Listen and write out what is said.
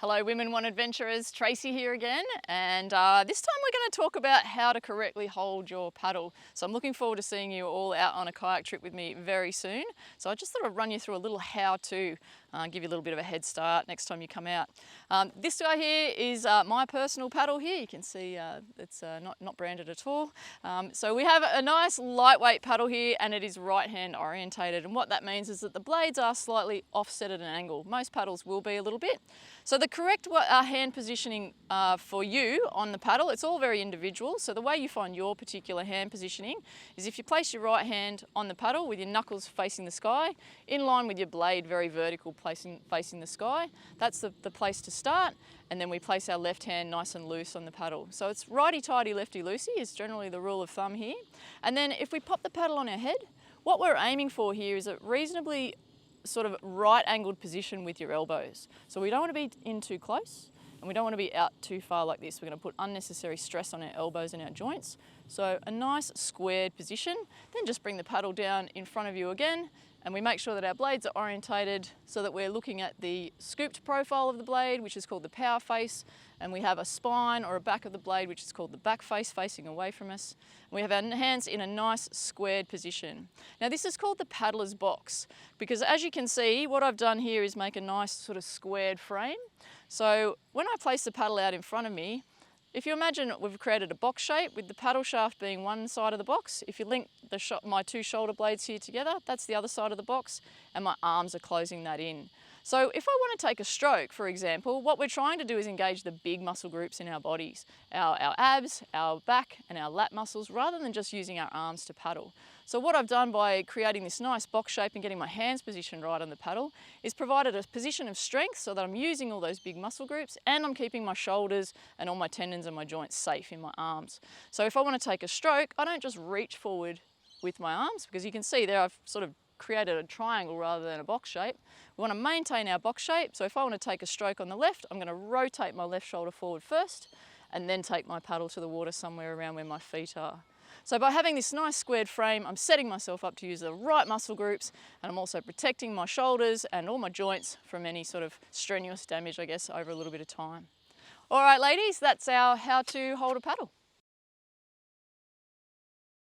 Hello Women Want Adventurers, Tracy here again, and this time we're going to talk about how to correctly hold your paddle. So I'm looking forward to seeing you all out on a kayak trip with me very soon. So I just thought I'd run you through a little how-to, give you a little bit of a head start next time you come out. This guy here is my personal paddle here. You can see it's not branded at all. So we have a nice lightweight paddle here, and it is right-hand orientated, and what that means is that the blades are slightly offset at an angle. Most paddles will be a little bit. So the correct hand positioning for you on the paddle, it's all very individual. So the way you find your particular hand positioning is if you place your right hand on the paddle with your knuckles facing the sky, in line with your blade very vertical facing the sky. That's the place to start, and then we place our left hand nice and loose on the paddle. So it's righty-tighty, lefty-loosey is generally the rule of thumb here. And then if we pop the paddle on our head, what we're aiming for here is a reasonably sort of right angled position with your elbows. So we don't want to be in too close, and we don't want to be out too far like this. We're going to put unnecessary stress on our elbows and our joints. So a nice squared position, then just bring the paddle down in front of you again, and we make sure that our blades are orientated so that we're looking at the scooped profile of the blade, which is called the power face, and we have a spine or a back of the blade, which is called the back face, facing away from us. And we have our hands in a nice squared position. Now this is called the paddler's box, because as you can see, what I've done here is make a nice sort of squared frame. So when I place the paddle out in front of me, if you imagine we've created a box shape with the paddle shaft being one side of the box. If you link my two shoulder blades here together, that's the other side of the box, and my arms are closing that in. So if I want to take a stroke, for example, what we're trying to do is engage the big muscle groups in our bodies, our abs, our back and our lat muscles, rather than just using our arms to paddle. So what I've done by creating this nice box shape and getting my hands positioned right on the paddle is provided a position of strength so that I'm using all those big muscle groups, and I'm keeping my shoulders and all my tendons and my joints safe in my arms. So if I want to take a stroke, I don't just reach forward with my arms, because you can see there I've sort of created a triangle rather than a box shape. We want to maintain our box shape, so if I want to take a stroke on the left, I'm going to rotate my left shoulder forward first and then take my paddle to the water somewhere around where my feet are. So by having this nice squared frame, I'm setting myself up to use the right muscle groups, and I'm also protecting my shoulders and all my joints from any sort of strenuous damage, I guess, over a little bit of time. All right, ladies, that's our how to hold a paddle.